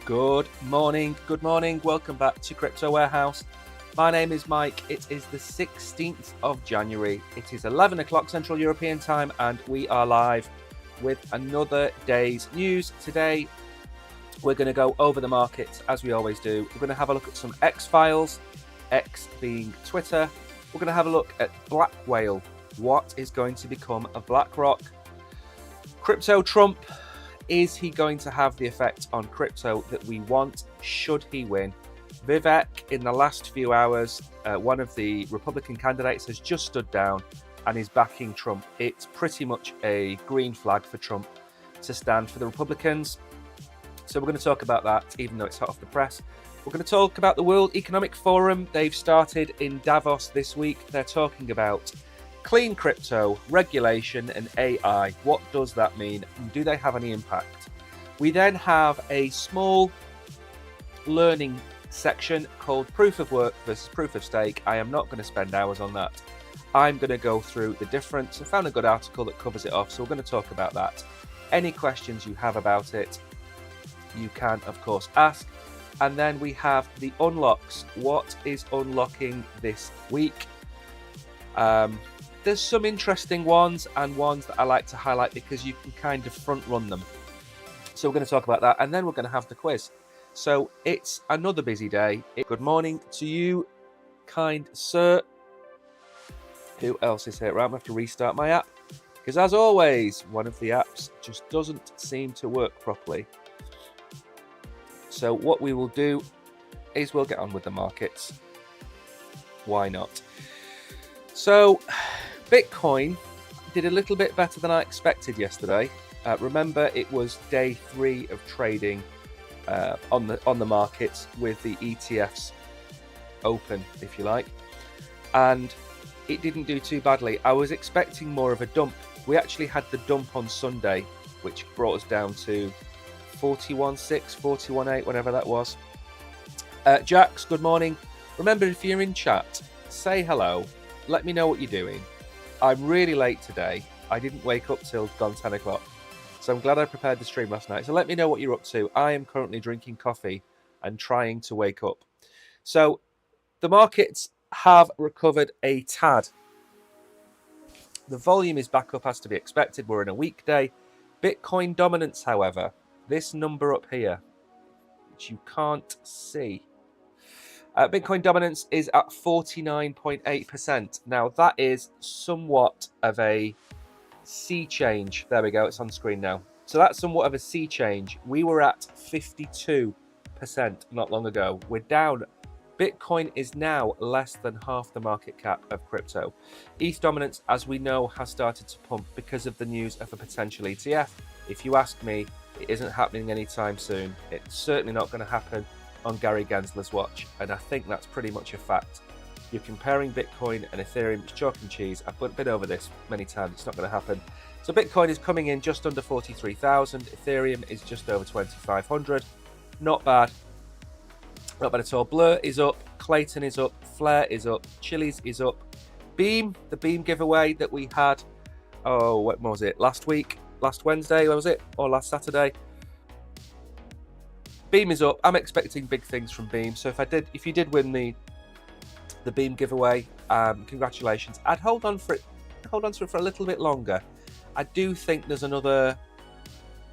Good morning. Welcome back to Crypto Warehouse. My name is Mike. It is the 16th of January. It is 11 o'clock Central European time, and we are live with another day's news. Today, we're going to go over the markets as we always do. We're going to have a look at some X files, X being Twitter. We're going to have a look at Black Whale. What is going to become of BlackRock? Crypto Trump. Is he going to have the effect on crypto that we want? Should he win? Vivek, in the last few hours, one of the Republican candidates has just stood down and is backing Trump. It's pretty much a green flag for Trump to stand for the Republicans. So we're going to talk about that, even though it's hot off the press. We're going to talk about the World Economic Forum. They've started in Davos this week. They're talking about clean crypto, regulation, and AI. What does that mean? Do they have any impact? We then have a small learning section called Proof of Work versus Proof of Stake. I am not going to spend hours on that. I'm going to go through the difference. I found a good article that covers it off, so we're going to talk about that. Any questions you have about it, you can, of course, ask. And then we have the unlocks. What is unlocking this week? There's some interesting ones and ones that I like to highlight because you can kind of front run them. So we're going to talk about that, and then we're going to have the quiz. So it's another busy day. Good morning to you, kind sir. Who else is here? Right, I'm going to have to restart my app because, as always, one of the apps just doesn't seem to work properly. So what we will do is we'll get on with the markets. Why not? So Bitcoin did a little bit better than I expected yesterday. Remember, it was day 3 of trading on the markets with the ETFs open, if you like, and it didn't do too badly. I was expecting more of a dump. We actually had the dump on Sunday, which brought us down to 41.6, 41.8, whatever that was. Jax, good morning. Remember, if you're in chat, say hello. Let me know what you're doing. I'm really late today. I didn't wake up till gone 10 o'clock. So I'm glad I prepared the stream last night. So let me know what you're up to. I am currently drinking coffee and trying to wake up. So the markets have recovered a tad. The volume is back up as to be expected. We're in a weekday. Bitcoin dominance, however, this number up here, which you can't see. Bitcoin dominance is at 49.8%. Now, that is somewhat of a sea change. There we go. It's on screen now. So that's somewhat of a sea change. We were at 52% not long ago. We're down. Bitcoin is now less than half the market cap of crypto. ETH dominance, as we know, has started to pump because of the news of a potential ETF. If you ask me, it isn't happening anytime soon. It's certainly not going to happen on Gary Gensler's watch, and I think that's pretty much a fact. You're comparing Bitcoin and Ethereum, it's chalk and cheese. I've been over this many times, it's not going to happen. So Bitcoin is coming in just under 43,000, Ethereum is just over 2,500. Not bad. Not bad at all. Blur is up, Clayton is up, Flare is up, Chili's is up. Beam, the Beam giveaway that we had, what was it, last week? Last Wednesday, was it? Or last Saturday? Beam is up. I'm expecting big things from Beam. So if you did win the Beam giveaway, congratulations. I'd hold on to it for a little bit longer. I do think there's another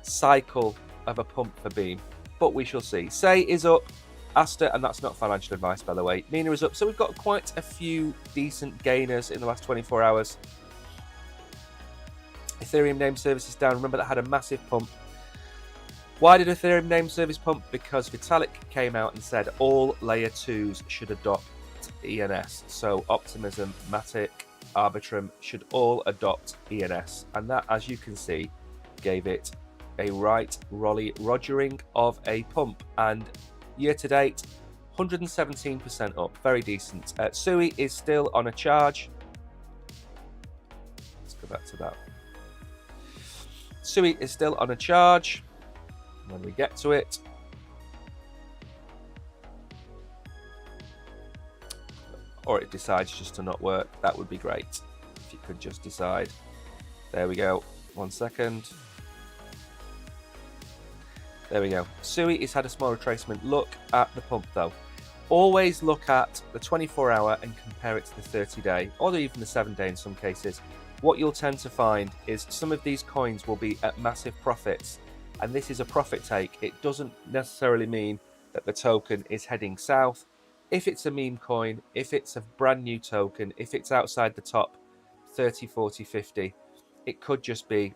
cycle of a pump for Beam, but we shall see. Say is up, Asta, and that's not financial advice, by the way. Mina is up. So we've got quite a few decent gainers in the last 24 hours. Ethereum name service is down. Remember, that had a massive pump. Why did Ethereum name service pump? Because Vitalik came out and said all layer 2s should adopt ENS. So Optimism, Matic, Arbitrum should all adopt ENS. And that, as you can see, gave it a right Rolly Rogering of a pump. And year to date, 117% up. Very decent. Sui is still on a charge. Let's go back to that. Sui is still on a charge. When we get to it, or it decides just to not work, that would be great if you could just decide. There we go. 1 second. There we go. SUI has had a small retracement. Look at the pump though. Always look at the 24-hour and compare it to the 30-day, or even the 7-day in some cases. What you'll tend to find is some of these coins will be at massive profits, and this is a profit take. It doesn't necessarily mean that the token is heading south. If it's a meme coin, if it's a brand new token, if it's outside the top 30, 40, 50, it could just be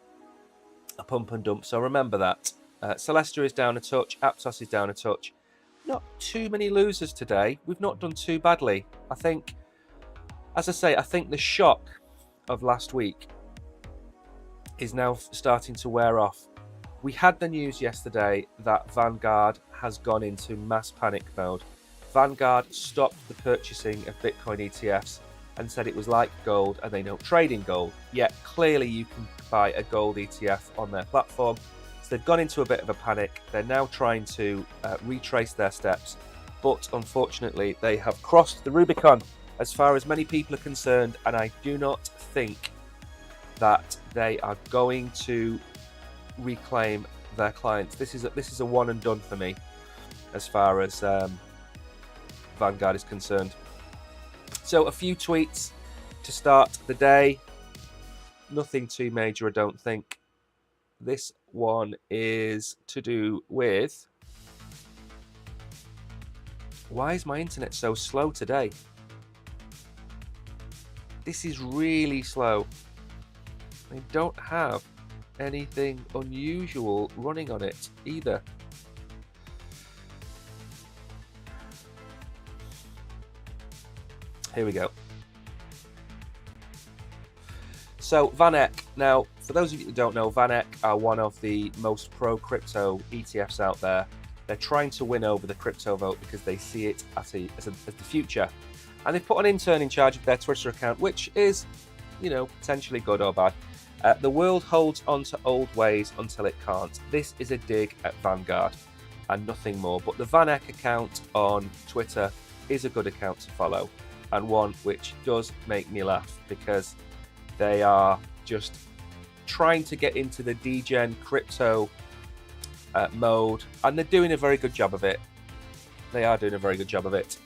a pump and dump. So remember that. Celestia is down a touch, Aptos is down a touch. Not too many losers today. We've not done too badly. I think, as I say, I think the shock of last week is now starting to wear off. We had the news yesterday that Vanguard has gone into mass panic mode. Vanguard stopped the purchasing of Bitcoin ETFs and said it was like gold and they don't trade in gold. Yet clearly you can buy a gold ETF on their platform. So they've gone into a bit of a panic. They're now trying to retrace their steps, but unfortunately they have crossed the Rubicon as far as many people are concerned, and I do not think that they are going to reclaim their clients. This is a one and done for me as far as Vanguard is concerned. So a few tweets to start the day. Nothing too major, I don't think. This one is to do with, why is my internet so slow today? This is really slow. I don't have anything unusual running on it either. Here we go. So VanEck. Now, for those of you that don't know, VanEck are one of the most pro-crypto ETFs out there. They're trying to win over the crypto vote because they see it as the future. And they've put an intern in charge of their Twitter account, which is, potentially good or bad. The world holds on to old ways until it can't. This is a dig at Vanguard and nothing more. But the VanEck account on Twitter is a good account to follow, and one which does make me laugh because they are just trying to get into the degen crypto mode, and they're doing a very good job of it. They are doing a very good job of it.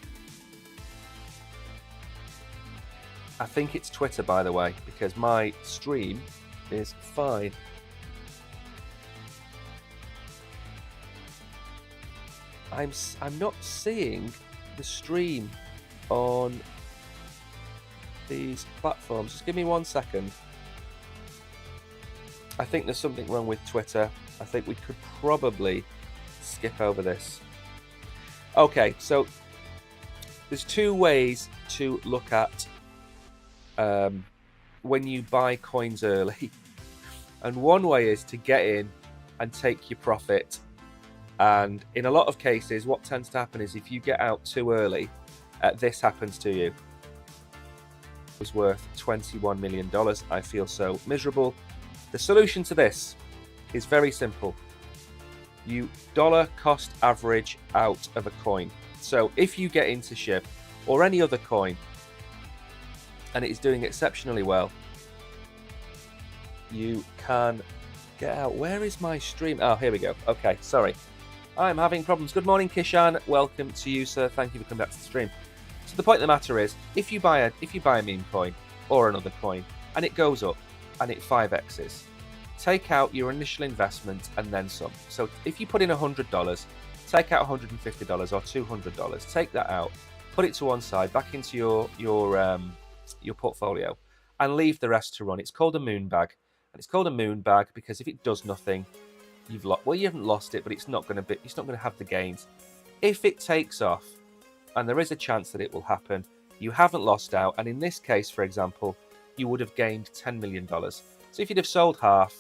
I think it's Twitter, by the way, because my stream is fine. I'm not seeing the stream on these platforms. Just give me 1 second. I think there's something wrong with Twitter. I think we could probably skip over this. Okay, so there's two ways to look at when you buy coins early. And one way is to get in and take your profit. And in a lot of cases, what tends to happen is if you get out too early, this happens to you. It was worth $21 million. I feel so miserable. The solution to this is very simple. You dollar cost average out of a coin. So if you get into SHIB or any other coin and it is doing exceptionally well, you can get out. Where is my stream? Oh, here we go. Okay, sorry. I'm having problems. Good morning, Kishan. Welcome to you, sir. Thank you for coming back to the stream. So the point of the matter is, if you buy a meme coin or another coin and it goes up and it 5x's, take out your initial investment and then some. So if you put in $100, take out $150 or $200, take that out, put it to one side, back into your portfolio, and leave the rest to run. It's called a moon bag, and it's called a moon bag because if it does nothing, you've lost. Well, you haven't lost it, but it's not going to have the gains. If it takes off, and there is a chance that it will happen, you haven't lost out. And in this case, for example, you would have gained $10 million. So if you'd have sold half,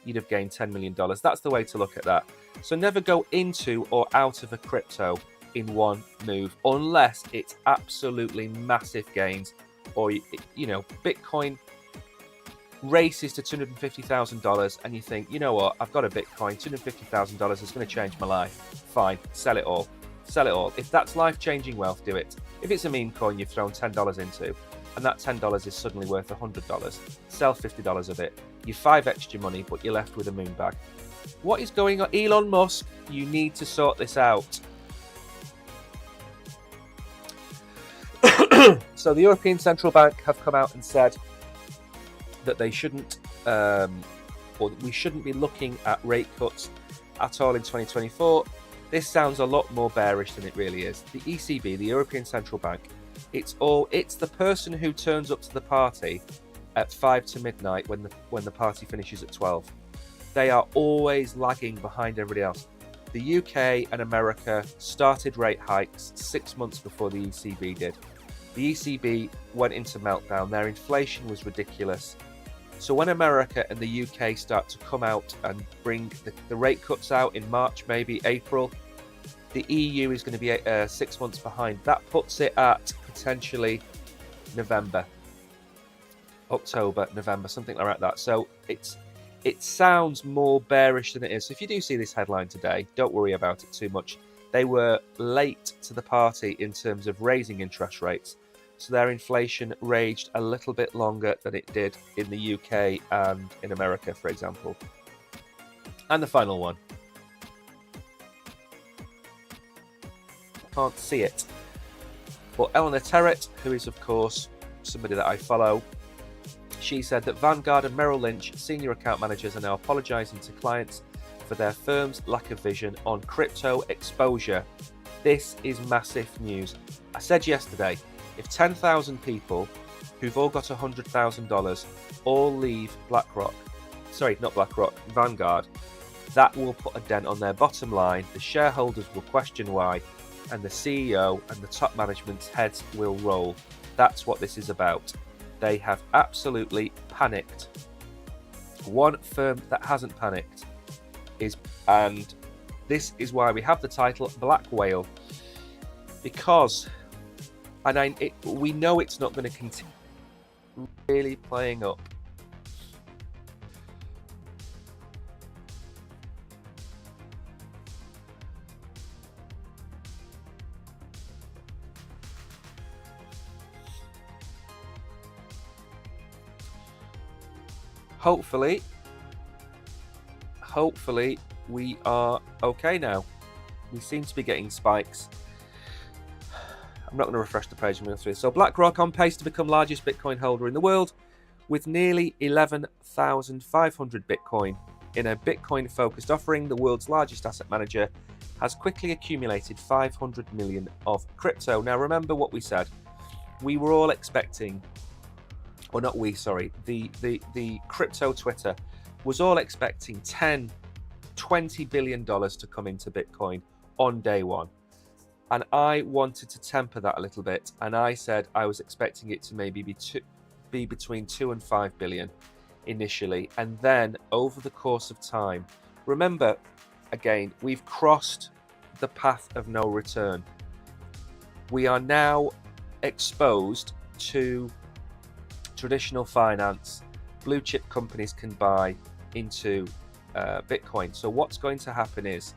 you'd have gained $10 million. That's the way to look at that. So never go into or out of a crypto in one move unless it's absolutely massive gains, or Bitcoin races to $250,000 and you think, you know what, I've got a Bitcoin, $250,000 is going to change my life. Fine, sell it all. Sell it all. If that's life-changing wealth, do it. If it's a meme coin you've thrown $10 into and that $10 is suddenly worth $100, sell $50 of it. You 5x'd your money, but you're left with a moon bag. What is going on? Elon Musk, you need to sort this out. So the European Central Bank have come out and said that they shouldn't, or we shouldn't be looking at rate cuts at all in 2024. This sounds a lot more bearish than it really is. The ECB, the European Central Bank, it's the person who turns up to the party at 5 to midnight when the party finishes at 12. They are always lagging behind everybody else. The UK and America started rate hikes 6 months before the ECB did. The ECB went into meltdown. Their inflation was ridiculous. So when America and the UK start to come out and bring the rate cuts out in March, maybe April, the EU is going to be 6 months behind. That puts it at potentially November, October, November, something like that. So it sounds more bearish than it is. So if you do see this headline today, don't worry about it too much. They were late to the party in terms of raising interest rates. So their inflation raged a little bit longer than it did in the UK and in America, for example. And the final one. Can't see it. But Eleanor Terrett, who is, of course, somebody that I follow, she said that Vanguard and Merrill Lynch senior account managers are now apologising to clients for their firm's lack of vision on crypto exposure. This is massive news. I said yesterday, if 10,000 people who've all got $100,000 all leave Vanguard, that will put a dent on their bottom line. The shareholders will question why, and the CEO and the top management's heads will roll. That's what this is about. They have absolutely panicked. One firm that hasn't panicked and this is why we have the title Black Whale, because we know it's not going to continue really playing up. Hopefully we are okay now. We seem to be getting spikes. I'm not going to refresh the page. I'm going through this. So BlackRock on pace to become largest Bitcoin holder in the world with nearly 11,500 Bitcoin. In a Bitcoin-focused offering, the world's largest asset manager has quickly accumulated 500 million of crypto. Now, remember what we said. We were all expecting, or not we, sorry, the crypto Twitter was all expecting $20 billion to come into Bitcoin on day one. And I wanted to temper that a little bit. And I said I was expecting it to maybe be between 2 and 5 billion initially. And then over the course of time, remember, again, we've crossed the path of no return. We are now exposed to traditional finance. Blue chip companies can buy into Bitcoin. So what's going to happen is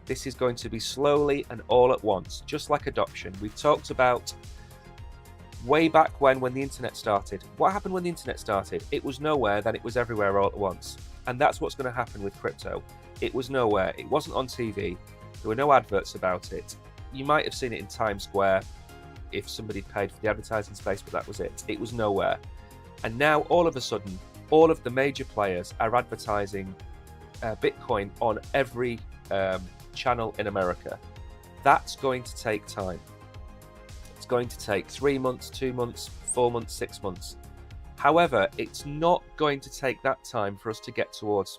this is going to be slowly and all at once, just like adoption. We've talked about way back when the internet started. What happened when the internet started? It was nowhere, then it was everywhere all at once. And that's what's going to happen with crypto. It was nowhere. It wasn't on TV. There were no adverts about it. You might have seen it in Times Square if somebody paid for the advertising space, but that was it. It was nowhere. And now all of a sudden, all of the major players are advertising Bitcoin on every channel in America. That's going to take time. It's going to take 3 months, 2 months, 4 months, 6 months. However, it's not going to take that time for us to get towards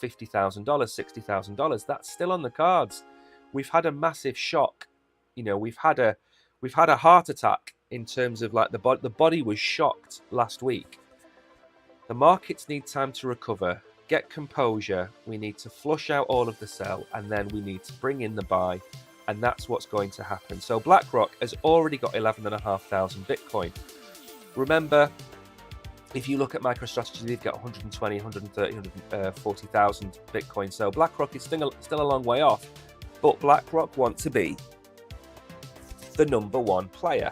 $50,000, $60,000. That's still on the cards. We've had a massive shock. You know, we've had a heart attack in terms of like the body was shocked last week. The markets need time to recover, get composure. We need to flush out all of the sell, and then we need to bring in the buy, and that's what's going to happen. So BlackRock has already got 11,500 Bitcoin. Remember, if you look at MicroStrategy, they've got 120, 130, 140,000 Bitcoin. So BlackRock is still a long way off, but BlackRock want to be the number one player.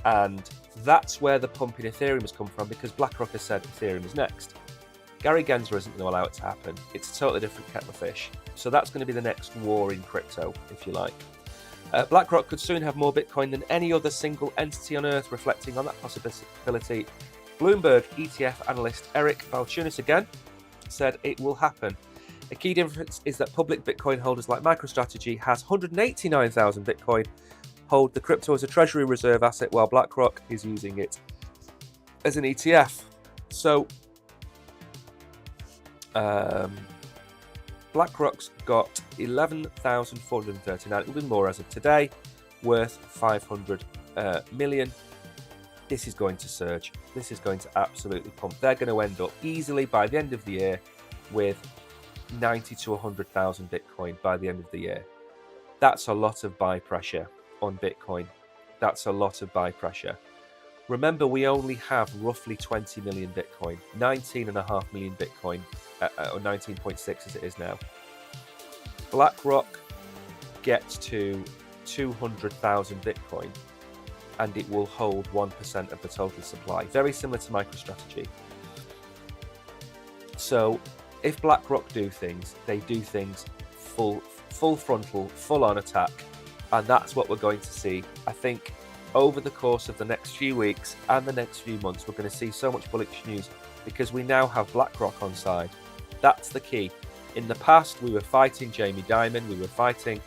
And that's where the pump in Ethereum has come from, because BlackRock has said Ethereum is next. Gary Gensler isn't going to allow it to happen. It's a totally different kettle of fish. So that's going to be the next war in crypto, if you like. BlackRock could soon have more Bitcoin than any other single entity on Earth, reflecting on that possibility. Bloomberg ETF analyst Eric Balchunas again said it will happen. A key difference is that public Bitcoin holders like MicroStrategy has 189,000 Bitcoin, hold the crypto as a treasury reserve asset, while BlackRock is using it as an ETF. So BlackRock's got 11,439, it'll be more as of today, worth 500 million. This is going to surge. This is going to absolutely pump. They're going to end up easily by the end of the year with 90 to 100,000 Bitcoin by the end of the year. That's a lot of buy pressure on Bitcoin. That's a lot of buy pressure. Remember, we only have roughly 20 million Bitcoin, 19.5 million Bitcoin, or 19.6 as it is now. BlackRock gets to 200,000 Bitcoin and it will hold 1% of the total supply. Very similar to MicroStrategy. So if BlackRock do things, they do things full frontal, full on attack. And that's what we're going to see. I think over the course of the next few weeks and the next few months, we're going to see so much bullish news because we now have BlackRock on side. That's the key. In the past, we were fighting Jamie Dimon, we were fighting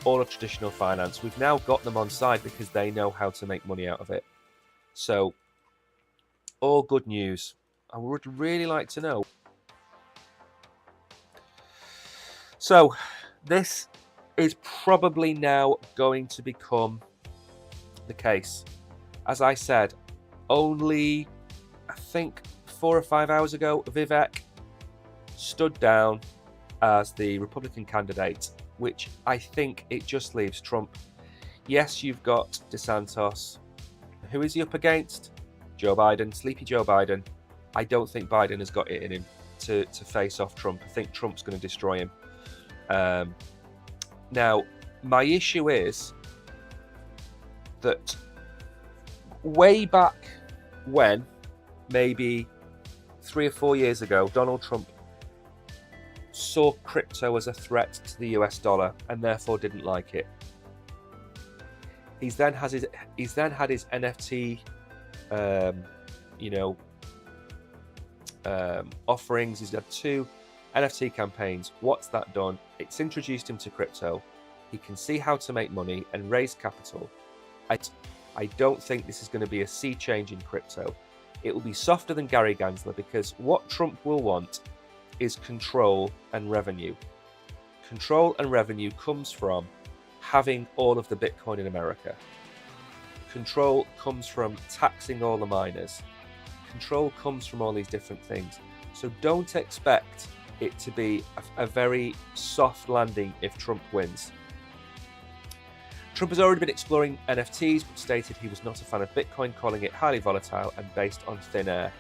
all of traditional finance. We've now got them on side because they know how to make money out of it. So, all good news. I would really like to know. So, this is probably now going to become the case. As I said, only, I think, 4 or 5 hours ago, Vivek stood down as the Republican candidate, which I think it just leaves Trump. Yes, you've got DeSantis. Who is he up against? Joe Biden, sleepy Joe Biden. I don't think Biden has got it in him to face off Trump. I think Trump's going to destroy him. Now, my issue is that way back when, maybe 3 or 4 years ago, Donald Trump saw crypto as a threat to the US dollar and therefore didn't like it. He's then had his NFT, offerings. He's had 2 NFT campaigns. What's that done? It's introduced him to crypto. He can see how to make money and raise capital. I don't think this is going to be a sea change in crypto. It will be softer than Gary Gensler because what Trump will want is control and revenue. Control and revenue comes from having all of the Bitcoin in America. Control comes from taxing all the miners. Control comes from all these different things. So don't expect it to be a very soft landing if Trump wins. Trump has already been exploring NFTs, but stated he was not a fan of Bitcoin, calling it highly volatile and based on thin air.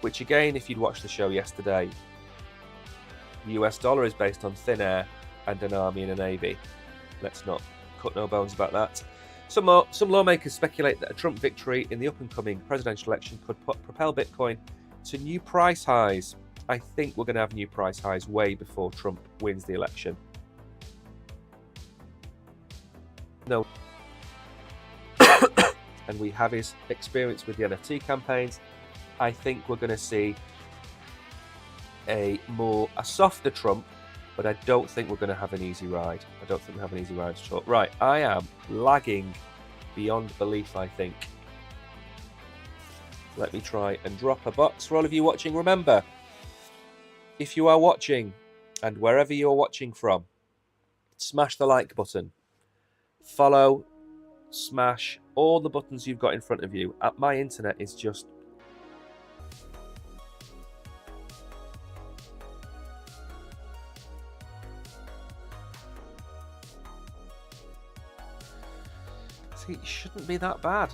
Which again, if you'd watched the show yesterday, the US dollar is based on thin air and an army and a navy. Let's not cut no bones about that. Some lawmakers speculate that a Trump victory in the up-and-coming presidential election could propel Bitcoin to new price highs. I think we're going to have new price highs way before Trump wins the election. No. And we have his experience with the NFT campaigns. I think we're going to see a softer Trump, but I don't think we're going to have an easy ride. I don't think we have an easy ride at all. Right, I am lagging beyond belief, I think. Let me try and drop a box for all of you watching. Remember, if you are watching, and wherever you're watching from, smash the like button. Follow, smash all the buttons you've got in front of you. My internet is just... See, it shouldn't be that bad.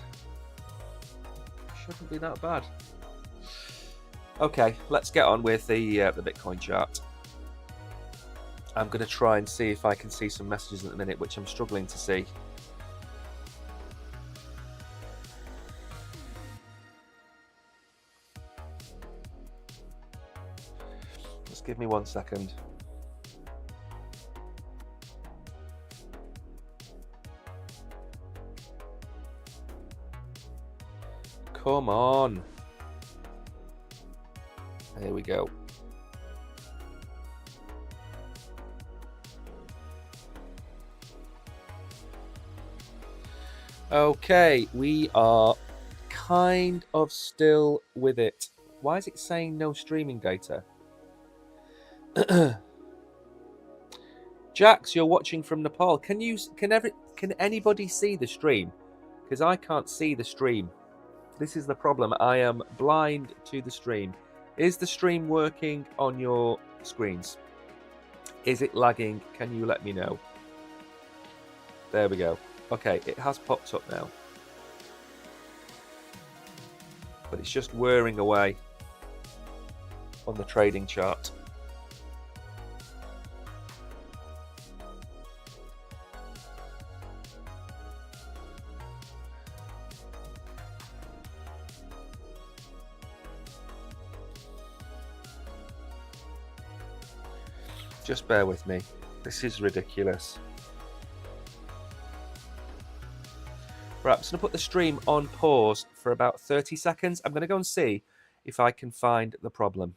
Shouldn't be that bad. Okay, let's get on with the Bitcoin chart. I'm going to try and see if I can see some messages at the minute, which I'm struggling to see. Give me 1 second. Come on. There we go. Okay, we are kind of still with it. Why is it saying no streaming data? Jax, you're watching from Nepal. Can anybody see the stream? Because I can't see the stream. This is the problem. I am blind to the stream. Is the stream working on your screens? Is it lagging? Can you let me know? There we go. Okay, it has popped up now. But it's just whirring away on the trading chart. Just bear with me. This is ridiculous. Right, I'm just going to put the stream on pause for about 30 seconds. I'm going to go and see if I can find the problem.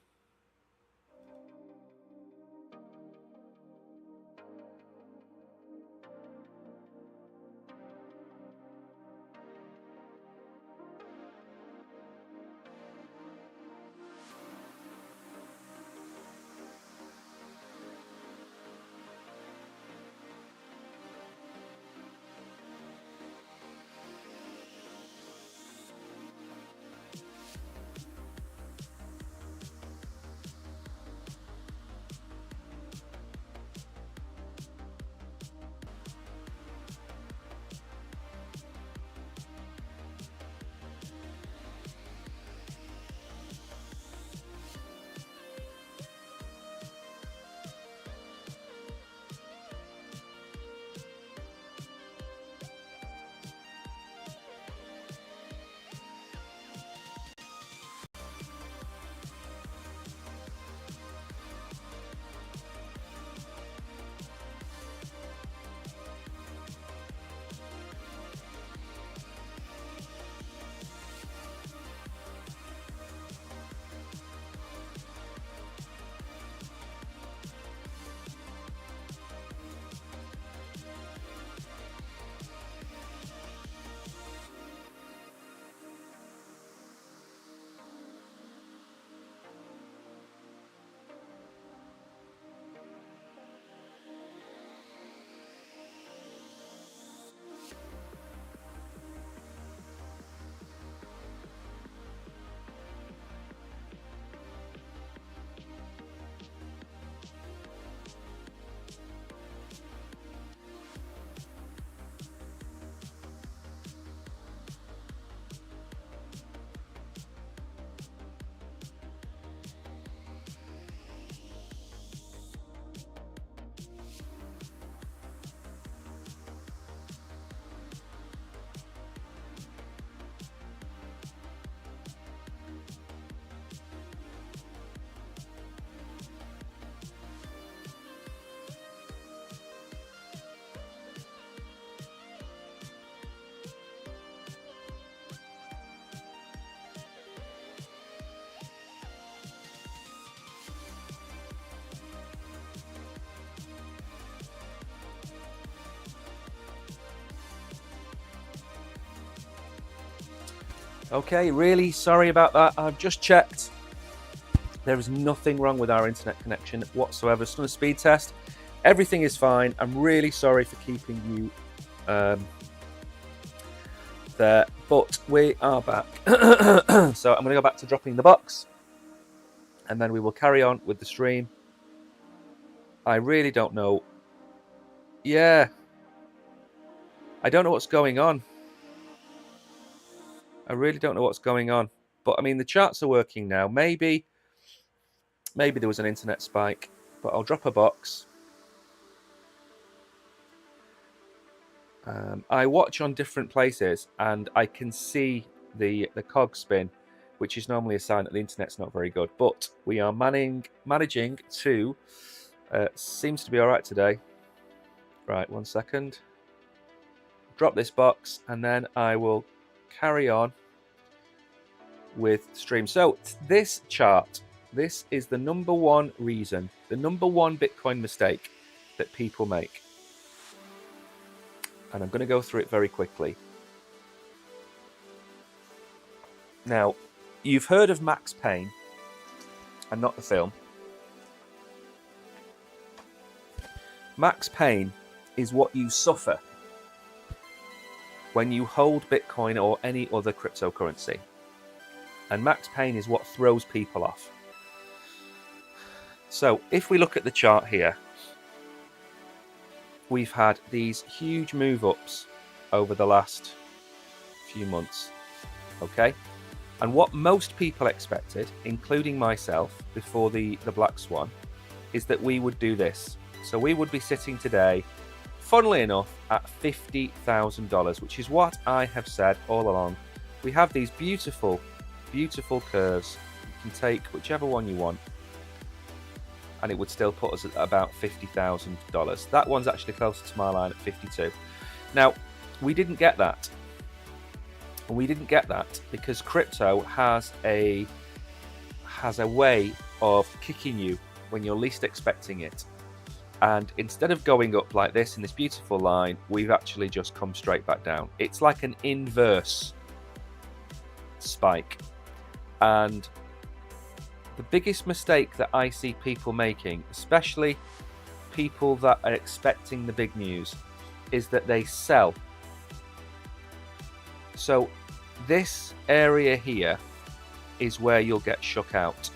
Okay, really sorry about that. I've just checked. There is nothing wrong with our internet connection whatsoever. It's done a speed test. Everything is fine. I'm really sorry for keeping you there, but we are back. So I'm going to go back to dropping the box, and then we will carry on with the stream. I really don't know. Yeah. I don't know what's going on. I really don't know what's going on. But, I mean, the charts are working now. Maybe there was an internet spike, but I'll drop a box. I watch on different places, and I can see the cog spin, which is normally a sign that the internet's not very good. But we are managing to, seems to be all right today. Right, 1 second. Drop this box, and then I will carry on with stream. So this chart, this is the number one reason, the number one Bitcoin mistake that people make. And I'm going to go through it very quickly. Now, you've heard of Max Payne, and not the film. Max Payne is what you suffer when you hold Bitcoin or any other cryptocurrency. And Max Payne is what throws people off. So if we look at the chart here, we've had these huge move ups over the last few months. Okay? And what most people expected, including myself, before the Black Swan, is that we would do this. So we would be sitting today, funnily enough, at $50,000, which is what I have said all along. We have these beautiful, beautiful curves. You can take whichever one you want, and it would still put us at about $50,000. That one's actually closer to my line at 52. Now, we didn't get that. And we didn't get that because crypto has a way of kicking you when you're least expecting it. And instead of going up like this in this beautiful line, we've actually just come straight back down. It's like an inverse spike. And the biggest mistake that I see people making, especially people that are expecting the big news, is that they sell. So this area here is where you'll get shook out.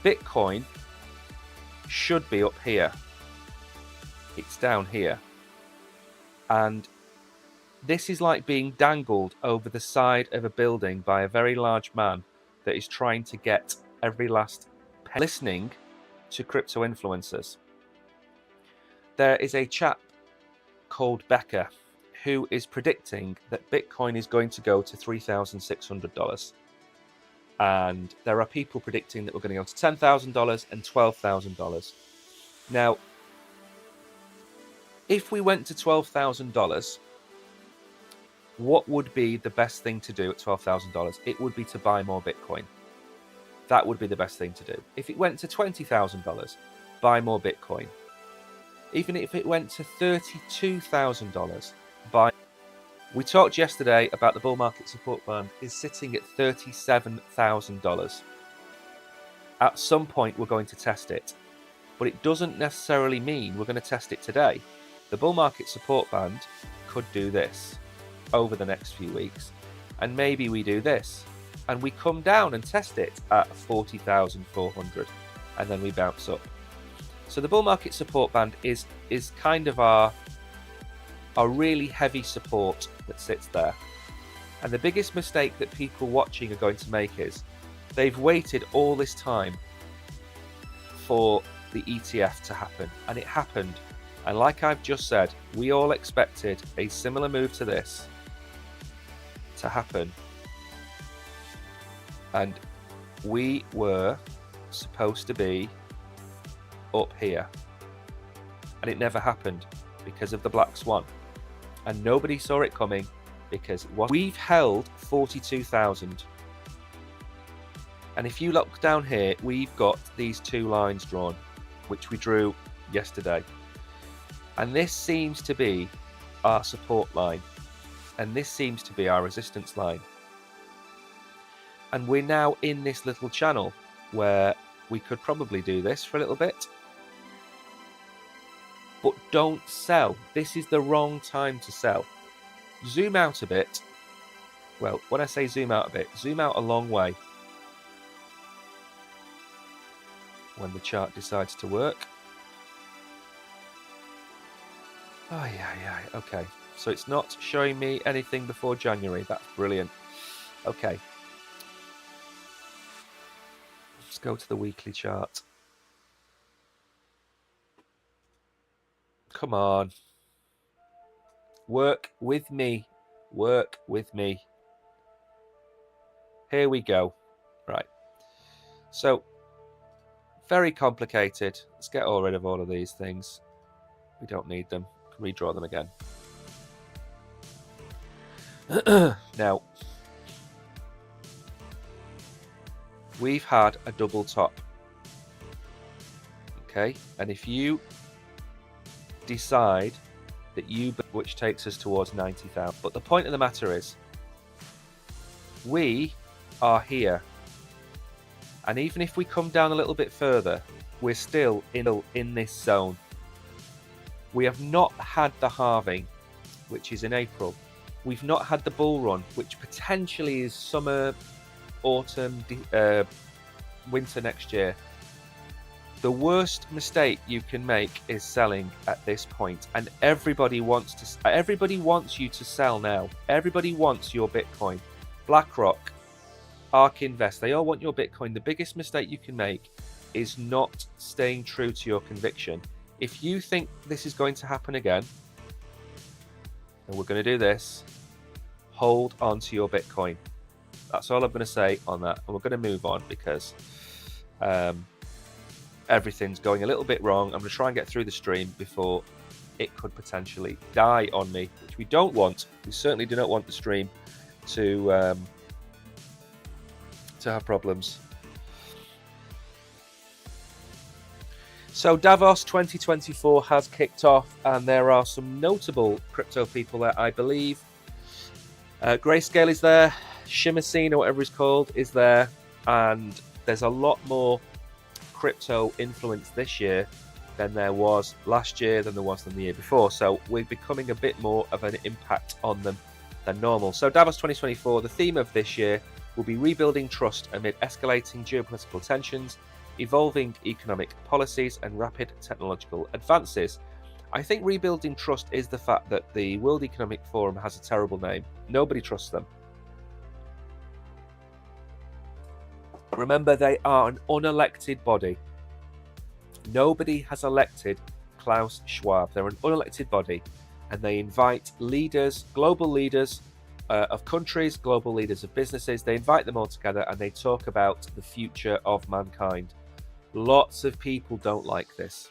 Bitcoin should be up here. It's down here. And this is like being dangled over the side of a building by a very large man that is trying to get every last penny. Listening to crypto influencers. There is a chap called Becker who is predicting that Bitcoin is going to go to $3,600. And there are people predicting that we're going to go to $10,000 and $12,000. Now, if we went to $12,000, what would be the best thing to do at $12,000? It would be to buy more Bitcoin. That would be the best thing to do. If it went to $20,000, buy more Bitcoin. Even if it went to $32,000, buy. We talked yesterday about the bull market support band is sitting at $37,000. At some point, we're going to test it, but it doesn't necessarily mean we're going to test it today. The bull market support band could do this over the next few weeks, and maybe we do this, and we come down and test it at 40,400, and then we bounce up. So the bull market support band is kind of our really heavy support that sits there. And the biggest mistake that people watching are going to make is they've waited all this time for the ETF to happen, and it happened. And like I've just said, we all expected a similar move to this to happen, and we were supposed to be up here, and it never happened because of the Black Swan, and nobody saw it coming because we've held 42,000. And if you look down here, we've got these two lines drawn, which we drew yesterday, and this seems to be our support line, and this seems to be our resistance line. And we're now in this little channel where we could probably do this for a little bit. But don't sell. This is the wrong time to sell. Zoom out a bit. Well, when I say zoom out a bit, zoom out a long way. When the chart decides to work. Oh, yeah. Okay. So it's not showing me anything before January. That's brilliant. Okay. Let's go to the weekly chart. Come on. Work with me. Work with me. here we go. Right. So, very complicated. Let's get rid of all of these things. We don't need them. Redraw them again. Now, we've had a double top. Okay, and if you decide that which takes us towards 90,000, but the point of the matter is, we are here, and even if we come down a little bit further, we're still in this zone. We have not had the halving, which is in April. We've not had the bull run, which potentially is summer, autumn, winter next year. The worst mistake you can make is selling at this point, and everybody wants you to sell now. Everybody wants your Bitcoin. BlackRock, ARK Invest, they all want your Bitcoin. The biggest mistake you can make is not staying true to your conviction. If you think this is going to happen again, and we're going to do this, hold on to your Bitcoin. That's all I'm going to say on that, and we're going to move on because everything's going a little bit wrong. I'm going to try and get through the stream before it could potentially die on me, which we don't want. We certainly do not want the stream to have problems. So Davos 2024 has kicked off, and there are some notable crypto people there, I believe. Grayscale is there, Shimmer or whatever it's called is there, and there's a lot more crypto influence this year than there was last year, than there was the year before. So we're becoming a bit more of an impact on them than normal. So Davos 2024, the theme of this year will be rebuilding trust amid escalating geopolitical tensions, evolving economic policies, and rapid technological advances. I think rebuilding trust is the fact that the World Economic Forum has a terrible name. Nobody trusts them. Remember, they are an unelected body. Nobody has elected Klaus Schwab. They're an unelected body, and they invite leaders, global leaders of countries, global leaders of businesses. They invite them all together, and they talk about the future of mankind. Lots of people don't like this,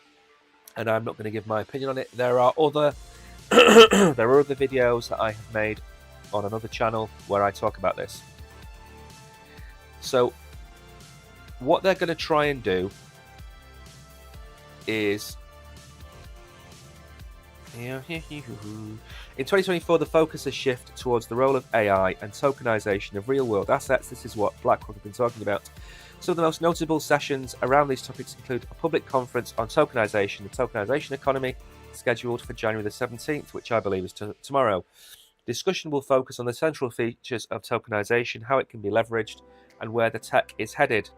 and I'm not going to give my opinion on it. There are other there are other videos that I have made on another channel where I talk about this. So what they're going to try and do is in 2024, the focus has shifted towards the role of AI and tokenization of real-world assets. This is what BlackRock have been talking about. Some of the most notable sessions around these topics include a public conference on tokenization, the tokenization economy, scheduled for January the 17th, which I believe is tomorrow. Discussion will focus on the central features of tokenization, how it can be leveraged, and where the tech is headed.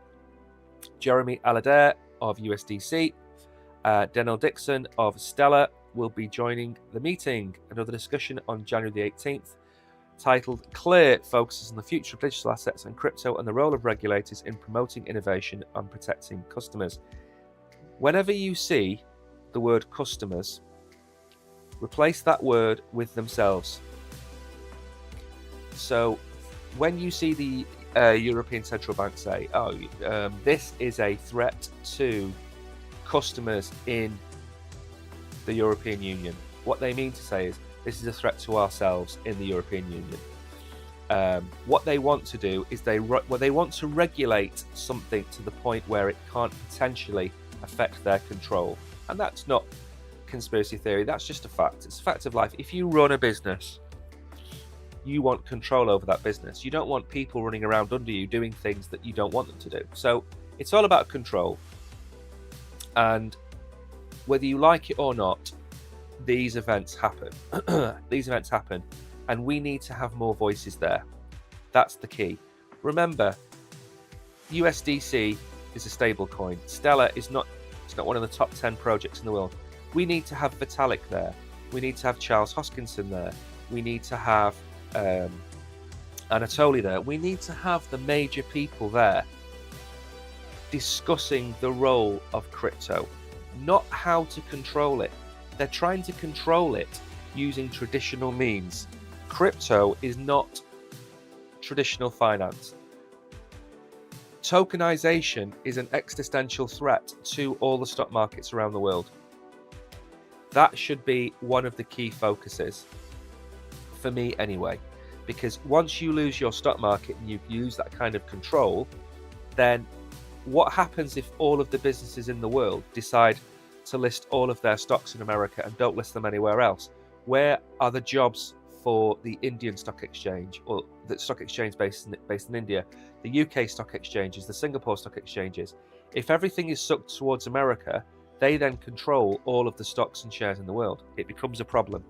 Jeremy Allaire of USDC, Denell Dixon of Stellar will be joining the meeting. Another discussion on January the 18th, titled Clear, focuses on the future of digital assets and crypto and the role of regulators in promoting innovation and protecting customers. Whenever you see the word customers, replace that word with themselves. So when you see the European Central Bank say, this is a threat to customers in the European Union, what they mean to say is this is a threat to ourselves in the European Union. What they want to do is they want to regulate something to the point where it can't potentially affect their control. And that's not conspiracy theory, that's just a fact. It's a fact of life. If you run a business, you want control over that business. You don't want people running around under you doing things that you don't want them to do. So it's all about control. And whether you like it or not, these events happen. These events happen, and we need to have more voices there. That's the key. Remember, USDC is a stable coin. Stellar is not. It's not one of the top 10 projects in the world. We need to have Vitalik there. We need to have Charles Hoskinson there. We need to have Anatoly there. We need to have the major people there discussing the role of crypto, not how to control it. They're trying to control it using traditional means. Crypto is not traditional finance. tokenization is an existential threat to all the stock markets around the world. That should be one of the key focuses, for me anyway, because once you lose your stock market and you use that kind of control, then what happens if all of the businesses in the world decide to list all of their stocks in America and don't list them anywhere else? Where are the jobs for the Indian stock exchange, or the stock exchange based in India, the UK stock exchanges, the Singapore stock exchanges? If everything is sucked towards America, they then control all of the stocks and shares in the world. It becomes a problem.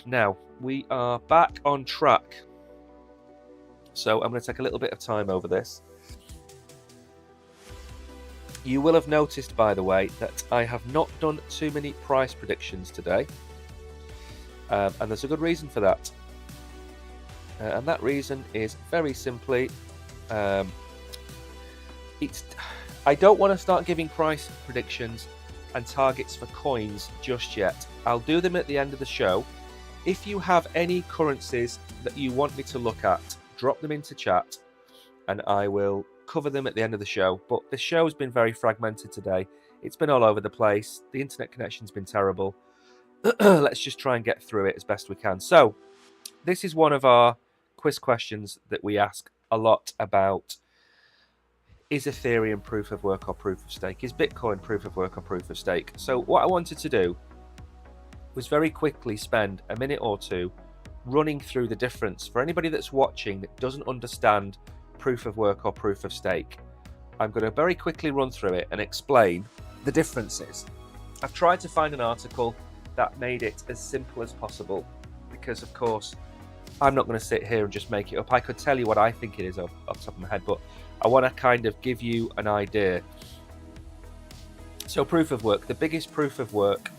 Now, we are back on track. So I'm going to take a little bit of time over this. You will have noticed, by the way, that I have not done too many price predictions today. And there's a good reason for that. And that reason is very simply, I don't want to start giving price predictions and targets for coins just yet. I'll do them at the end of the show. If you have any currencies that you want me to look at, drop them into chat and I will cover them at the end of the show. But the show has been very fragmented today. It's been all over the place. The internet connection's been terrible. Let's just try and get through it as best we can. So this is one of our quiz questions that we ask a lot about. Is Ethereum proof of work or proof of stake? Is Bitcoin proof of work or proof of stake? So what I wanted to do was very quickly spend a minute or two running through the difference. For anybody that's watching that doesn't understand proof of work or proof of stake, I'm going to very quickly run through it and explain the differences. I've tried to find an article that made it as simple as possible because, of course, I'm not going to sit here and just make it up. I could tell you what I think it is off the top of my head, but I want to kind of give you an idea. So proof of work, the biggest proof of work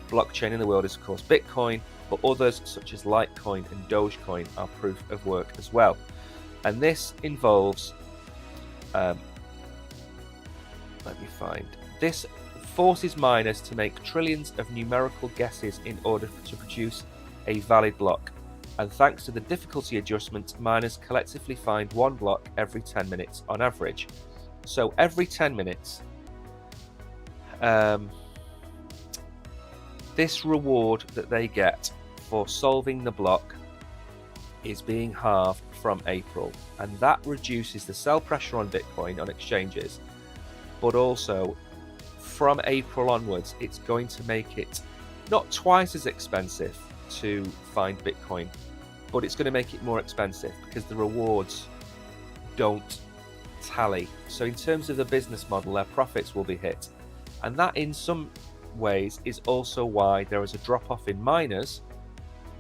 blockchain in the world is, of course, Bitcoin, but others such as Litecoin and Dogecoin are proof of work as well. And this involves, let me find, this forces miners to make trillions of numerical guesses in order to produce a valid block. And thanks to the difficulty adjustment, miners collectively find one block every 10 minutes on average. So every 10 minutes, this reward that they get for solving the block is being halved from April. And that reduces the sell pressure on Bitcoin on exchanges. But also, from April onwards, it's going to make it not twice as expensive to find Bitcoin, but it's going to make it more expensive because the rewards don't tally. So in terms of the business model, their profits will be hit. And that in some ways is also why there is a drop-off in miners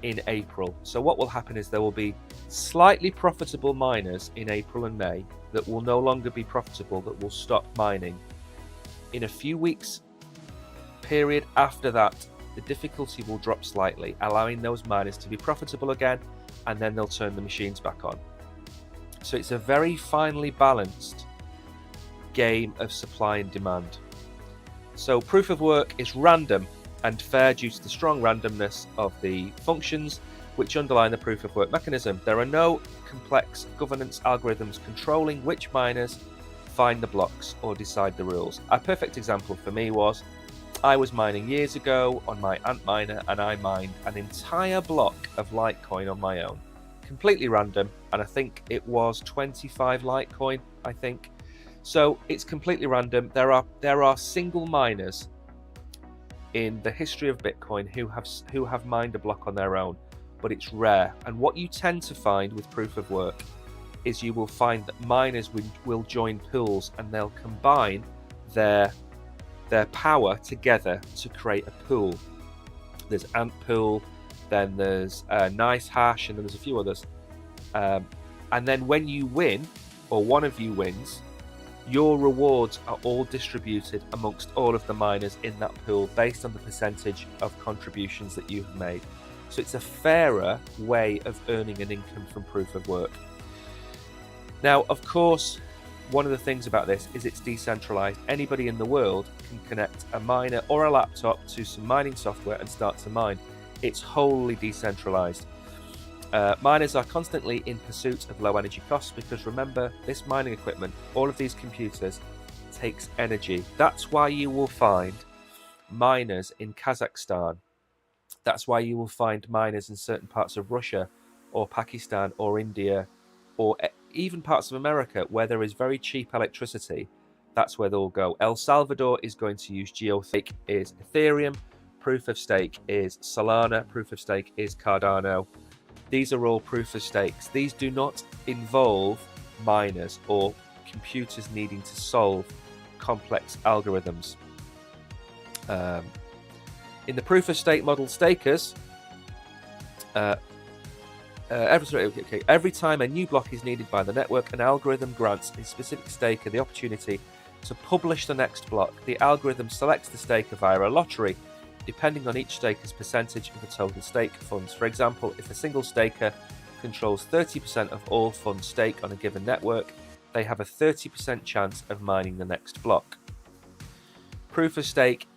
in April. So what will happen is there will be slightly profitable miners in April and May that will no longer be profitable, that will stop mining. In a few weeks period after that, the difficulty will drop slightly, allowing those miners to be profitable again, and then they'll turn the machines back on. So it's a very finely balanced game of supply and demand. So proof of work is random and fair due to the strong randomness of the functions which underlie the proof of work mechanism. There are no complex governance algorithms controlling which miners find the blocks or decide the rules. A perfect example for me was I was mining years ago on my Antminer, and I mined an entire block of Litecoin on my own, completely random, and I think it was 25 Litecoin, I think. So it's completely random. There are single miners in the history of Bitcoin who have mined a block on their own, but it's rare. And what you tend to find with proof of work is you will find that miners will join pools and they'll combine their power together to create a pool. There's Ant Pool, then there's Nice Hash, and then there's a few others. And then when you win, or one of you wins, your rewards are all distributed amongst all of the miners in that pool based on the percentage of contributions that you have made. So it's a fairer way of earning an income from proof of work. Now, of course, one of the things about this is it's decentralized. Anybody in the world can connect a miner or a laptop to some mining software and start to mine. It's wholly decentralized. Miners are constantly in pursuit of low energy costs because remember, this mining equipment, all of these computers, takes energy. That's why you will find miners in Kazakhstan. That's why you will find miners in certain parts of Russia or Pakistan or India or even parts of America where there is very cheap electricity. That's where they'll go. El Salvador is going to use Geothic is Ethereum. Proof of stake is Solana. Proof of stake is Cardano. These are all proof of stakes. These do not involve miners or computers needing to solve complex algorithms. In the proof of stake model, stakers, every time a new block is needed by the network, an algorithm grants a specific staker the opportunity to publish the next block. The algorithm selects the staker via a lottery, depending on each staker's percentage of the total stake funds. For example, if a single staker controls 30% of all funds staked on a given network, they have a 30% chance of mining the next block. Proof of stake.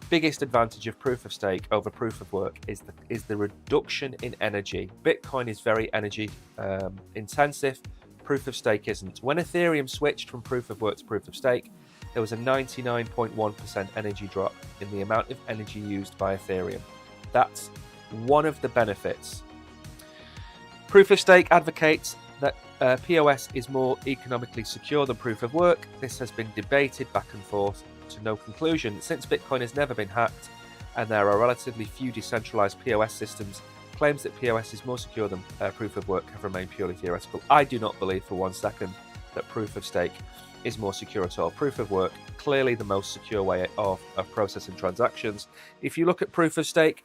Biggest advantage of proof of stake over proof of work is the reduction in energy. Bitcoin is very energy intensive. Proof of stake isn't. When Ethereum switched from proof of work to proof of stake, there was a 99.1% energy drop in the amount of energy used by Ethereum. That's one of the benefits. Proof of stake advocates that POS is more economically secure than proof of work. This has been debated back and forth to no conclusion. Since Bitcoin has never been hacked and there are relatively few decentralized POS systems, claims that POS is more secure than proof of work have remained purely theoretical. I do not believe for 1 second that proof of stake is more secure at all. Proof of work, clearly the most secure way of processing transactions. If you look at proof of stake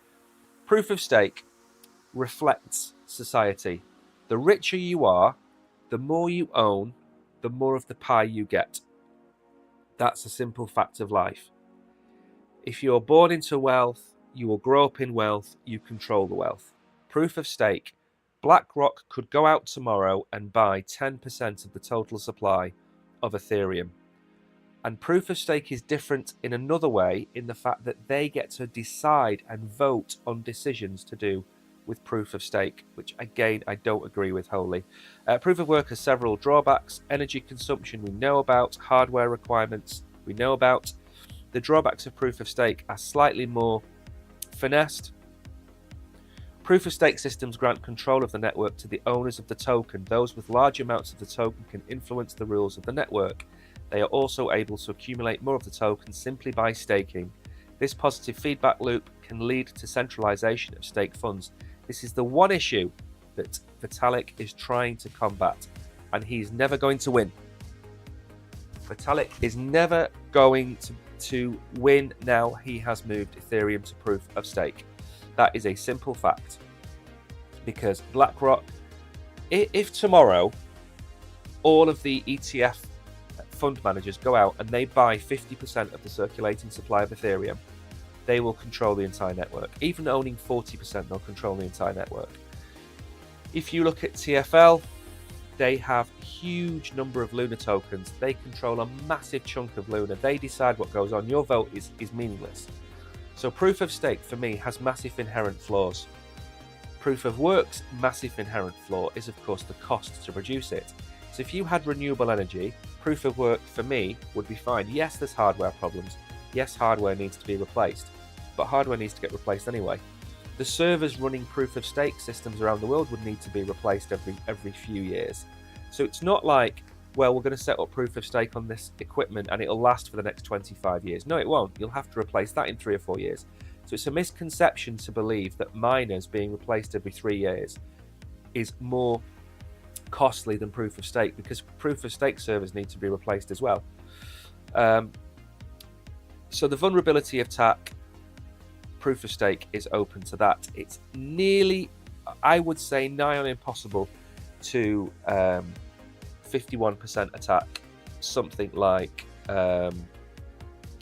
reflects society. The richer you are, the more you own, the more of the pie you get. That's a simple fact of life. If you're born into wealth, you will grow up in wealth, you control the wealth. Proof of stake. BlackRock could go out tomorrow and buy 10% of the total supply of Ethereum. And proof of stake is different in another way, in the fact that they get to decide and vote on decisions to do with proof of stake, which again I don't agree with wholly. Proof of work has several drawbacks. Energy consumption we know about, hardware requirements we know about. The drawbacks of proof of stake are slightly more finessed. Proof of stake systems grant control of the network to the owners of the token. Those with large amounts of the token can influence the rules of the network. They are also able to accumulate more of the token simply by staking. This positive feedback loop can lead to centralization of stake funds. This is the one issue that Vitalik is trying to combat, and he's never going to win. Vitalik is never going to win now he has moved Ethereum to proof of stake. That is a simple fact. Because BlackRock, if tomorrow all of the ETF fund managers go out and they buy 50% of the circulating supply of Ethereum, they will control the entire network. Even owning 40%, they'll control the entire network. If you look at TFL, they have a huge number of Luna tokens. They control a massive chunk of Luna. They decide what goes on. Your vote is meaningless. So proof of stake, for me, has massive inherent flaws. Proof of work's massive inherent flaw is, of course, the cost to produce it. So if you had renewable energy, proof of work, for me, would be fine. Yes, there's hardware problems. Yes, hardware needs to be replaced. But hardware needs to get replaced anyway. The servers running proof of stake systems around the world would need to be replaced every few years. So it's not like, well, we're going to set up proof of stake on this equipment and it'll last for the next 25 years. No, it won't. You'll have to replace that in 3 or 4 years. So it's a misconception to believe that miners being replaced every 3 years is more costly than proof of stake, because proof of stake servers need to be replaced as well. So the vulnerability attack, proof of stake is open to that. It's nearly, I would say, nigh on impossible to 51% attack something like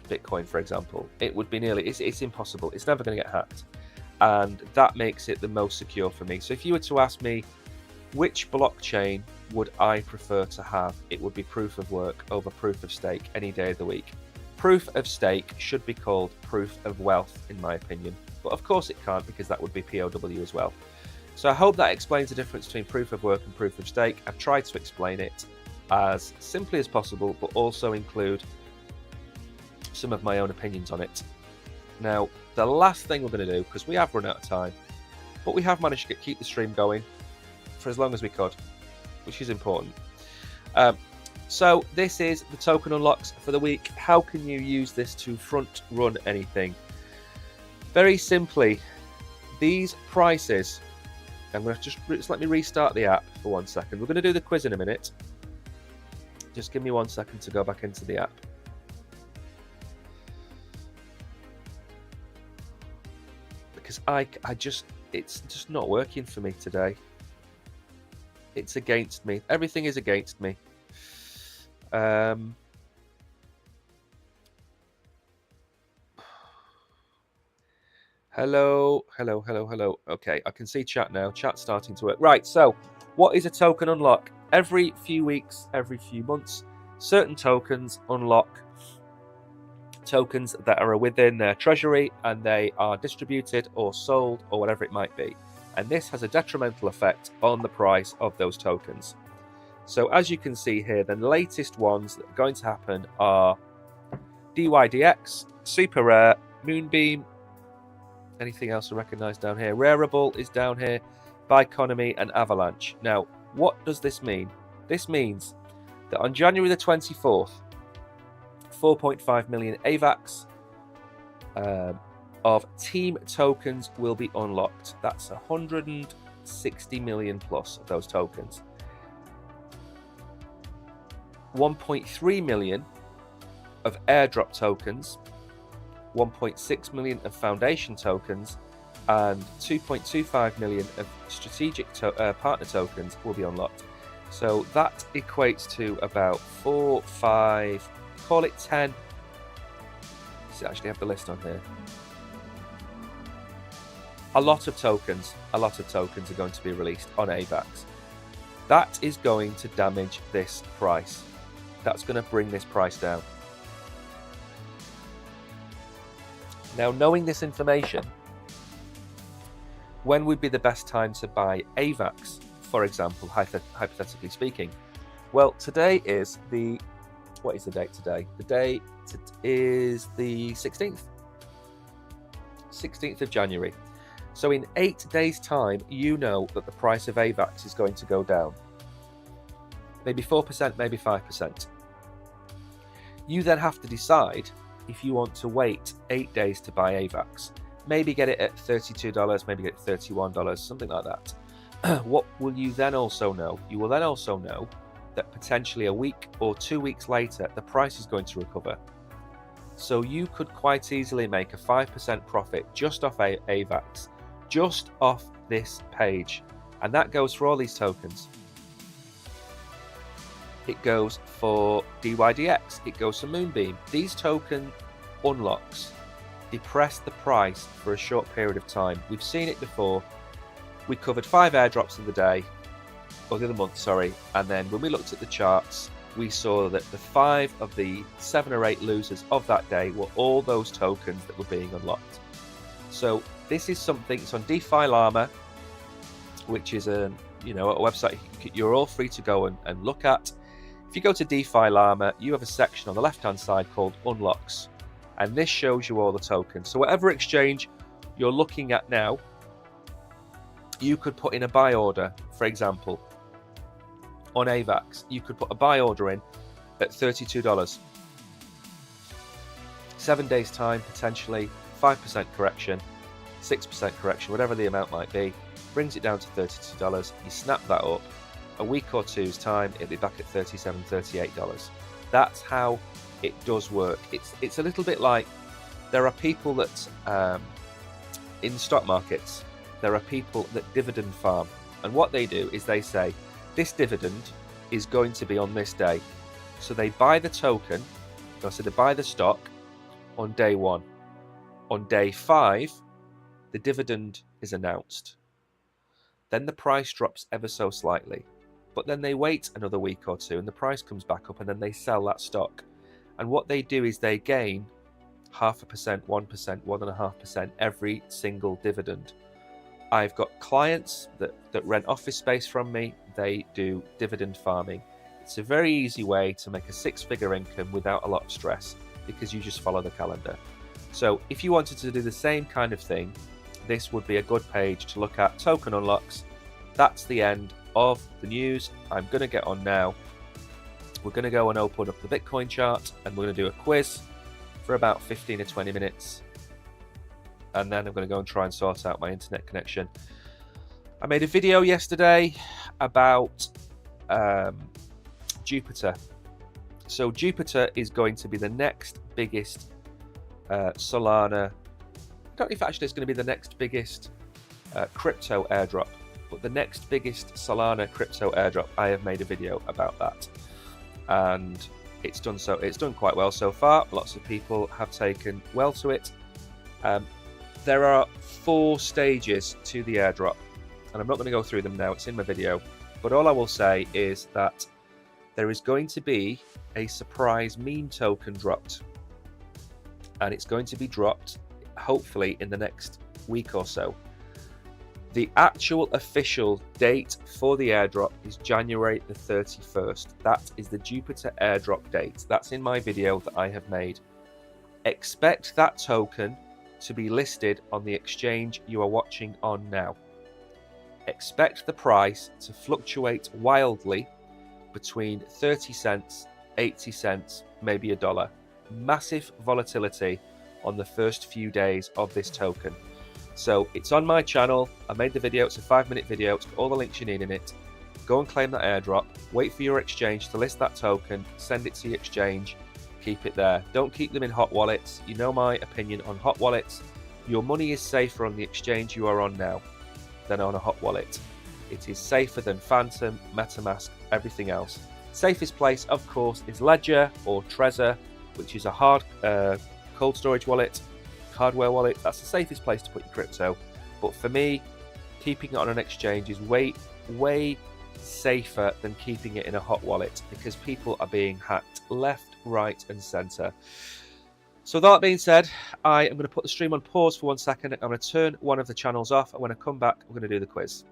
Bitcoin, for example. It would be nearly, it's impossible. It's never going to get hacked. And that makes it the most secure for me. So if you were to ask me, which blockchain would I prefer to have? It would be proof of work over proof of stake any day of the week. Proof of stake should be called proof of wealth, in my opinion. But of course it can't, because that would be POW as well. So I hope that explains the difference between proof of work and proof of stake. I've tried to explain it as simply as possible, but also include some of my own opinions on it. Now, the last thing we're going to do, because we have run out of time, but we have managed to keep the stream going for as long as we could, which is important. So this is the token unlocks for the week. How can you use this to front run anything? Very simply, these prices, I'm going to just let me restart the app for 1 second. We're going to do the quiz in a minute. Just give me 1 second to go back into the app. Because it's just not working for me today. It's against me. Everything is against me. Hello. Okay, I can see chat now. Chat's starting to work. Right, so what is a token unlock? Every few weeks, every few months, certain tokens unlock tokens that are within their treasury, and they are distributed or sold or whatever it might be. And this has a detrimental effect on the price of those tokens. So as you can see here, the latest ones that are going to happen are DYDX, Super Rare, Moonbeam, anything else to recognize down here? Rareable is down here, Biconomy and Avalanche. Now, what does this mean? This means that on January the 24th, 4.5 million AVAX of team tokens will be unlocked. That's 160 million plus of those tokens. 1.3 million of airdrop tokens, 1.6 million of foundation tokens, and 2.25 million of strategic partner tokens will be unlocked. So that equates to about 4, 5, call it 10. Let's actually have the list on here. A lot of tokens are going to be released on AVAX. That is going to damage this price. That's going to bring this price down. Now, knowing this information, when would be the best time to buy AVAX, for example, hypothetically speaking? Well, today is what is the date today? The date is the 16th. 16th of January. So in 8 days' time, you know that the price of AVAX is going to go down. Maybe 4%, maybe 5%. You then have to decide if you want to wait 8 days to buy AVAX. Maybe get it at $32, maybe get it at $31, something like that. What will you then also know? You will then also know that potentially a week or 2 weeks later, the price is going to recover. So you could quite easily make a 5% profit just off AVAX, just off this page. And that goes for all these tokens. It goes for DYDX, it goes for Moonbeam. These token unlocks depress the price for a short period of time. We've seen it before. We covered 5 airdrops of the day, or the other month, sorry, and then when we looked at the charts, we saw that the 5 of the 7 or 8 losers of that day were all those tokens that were being unlocked. So this is something, it's on DeFi Llama, which is a website you're all free to go and look at. If you go to DeFi Llama, you have a section on the left-hand side called Unlocks, and this shows you all the tokens. So whatever exchange you're looking at now, you could put in a buy order, for example, on AVAX. You could put a buy order in at $32. 7 days time, potentially 5% correction, 6% correction, whatever the amount might be, brings it down to $32. You snap that up. A week or two's time, it'll be back at $37, $38. That's how it does work. It's a little bit like there are people that in stock markets, there are people that dividend farm, and what they do is they say this dividend is going to be on this day, so they buy the token, so they buy the stock on day 1. On day 5, the dividend is announced. Then the price drops ever so slightly, but then they wait another week or two and the price comes back up, and then they sell that stock. And what they do is they gain 0.5%, 1%, 1.5% every single dividend. I've got clients that rent office space from me. They do dividend farming. It's a very easy way to make a 6-figure income without a lot of stress because you just follow the calendar. So if you wanted to do the same kind of thing, this would be a good page to look at. Token unlocks. That's the end of the news. I'm going to get on now. We're going to go and open up the Bitcoin chart and we're going to do a quiz for about 15 or 20 minutes. And then I'm going to go and try and sort out my internet connection. I made a video yesterday about Jupiter. So Jupiter is going to be the next biggest Solana. I don't know if actually it's going to be the next biggest crypto airdrop, but the next biggest Solana crypto airdrop. I have made a video about that, and it's done quite well so far. Lots of people have taken well to it. There are 4 stages to the airdrop, and I'm not going to go through them now. It's in my video, but all I will say is that there is going to be a surprise meme token dropped, and it's going to be dropped hopefully in the next week or so. The actual official date for the airdrop is January the 31st. That is the Jupiter airdrop date. That's in my video that I have made. Expect that token to be listed on the exchange you are watching on now. Expect the price to fluctuate wildly between 30 cents, 80 cents, maybe $1. Massive volatility on the first few days of this token. So it's on my channel. I made the video. It's a 5-minute video. It's got all the links you need in it. Go and claim that airdrop. Wait for your exchange to list that token. Send it to your exchange. Keep it there. Don't keep them in hot wallets. You know my opinion on hot wallets. Your money is safer on the exchange you are on now than on a hot wallet. It is safer than Phantom, MetaMask, everything else. Safest place, of course, is Ledger or Trezor, which is a hard cold storage wallet, hardware wallet. That's the safest place to put your crypto. But for me, keeping it on an exchange is way safer than keeping it in a hot wallet, because people are being hacked left, right, and center. So that being said, I am going to put the stream on pause for 1 second. I'm going to turn one of the channels off, and when I come back, we're going to do the quiz.